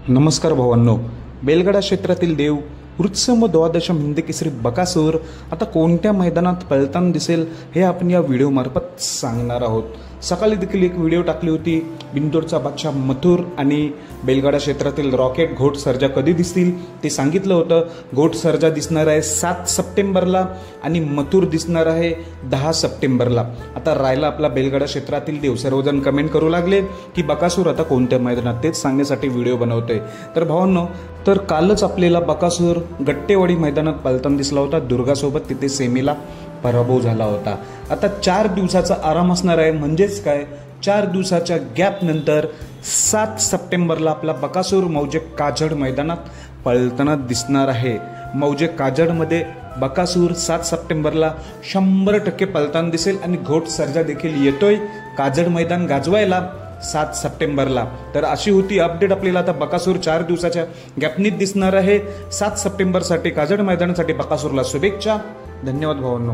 नमस्कार भावांनो, बेलगडा क्षेत्रातील देव वृत्सम द्वादशम हिंद केसरी बकासूर आता कोणत्या मैदानात पळताना दिसेल हे आपण या व्हिडिओमार्फत सांगणार आहोत। सकाळी देखील एक व्हिडिओ टाकली होती, बिंदोडचा बादशाह मथुर आणि बेलगडा क्षेत्रातील रॉकेट घोट सर्जा कधी दिसतील ते सांगितलं होतं। घोट सर्जा दिसणार आहे 7 सप्टेंबरला आणि मथुर दिसणार आहे 10 सप्टेंबरला। आता राहिला आपला बेलगडा क्षेत्रातील देव। सर्वजण कमेंट करू लागले की बकासूर आता कोणत्या मैदानात, तेच सांगण्यासाठी व्हिडिओ बनवतोय। तर भावांनो, तर कालच आपल्याला बकासूर गट्टेवाडी मैदानात पळताना दिसला होता, दुर्गासोबत तिथे सेमीला पराभव झाला होता। आता 4 दिवसाचा आराम असणार आहे, म्हणजेच काय 4 दिवसाच्या गॅप नंतर 7 सप्टेंबरला आपला बकासूर मौजे काजड मैदानात पळताना दिसणार आहे। मौजे काजडमध्ये बकासूर 7 सप्टेंबरला 100% पळताना दिसेल आणि घोट सर्जा देखील येतोय काजड मैदान गाजवायला 7 सप्टेंबरला। तर अशी होती अपडेट आपल्याला। आता बकासूर 4 दिवसाच्या गॅपनीत दिसणार आहे 7 सप्टेंबरसाठी काजड मैदानासाठी। बकासूरला शुभेच्छा। धन्यवाद भावांनो।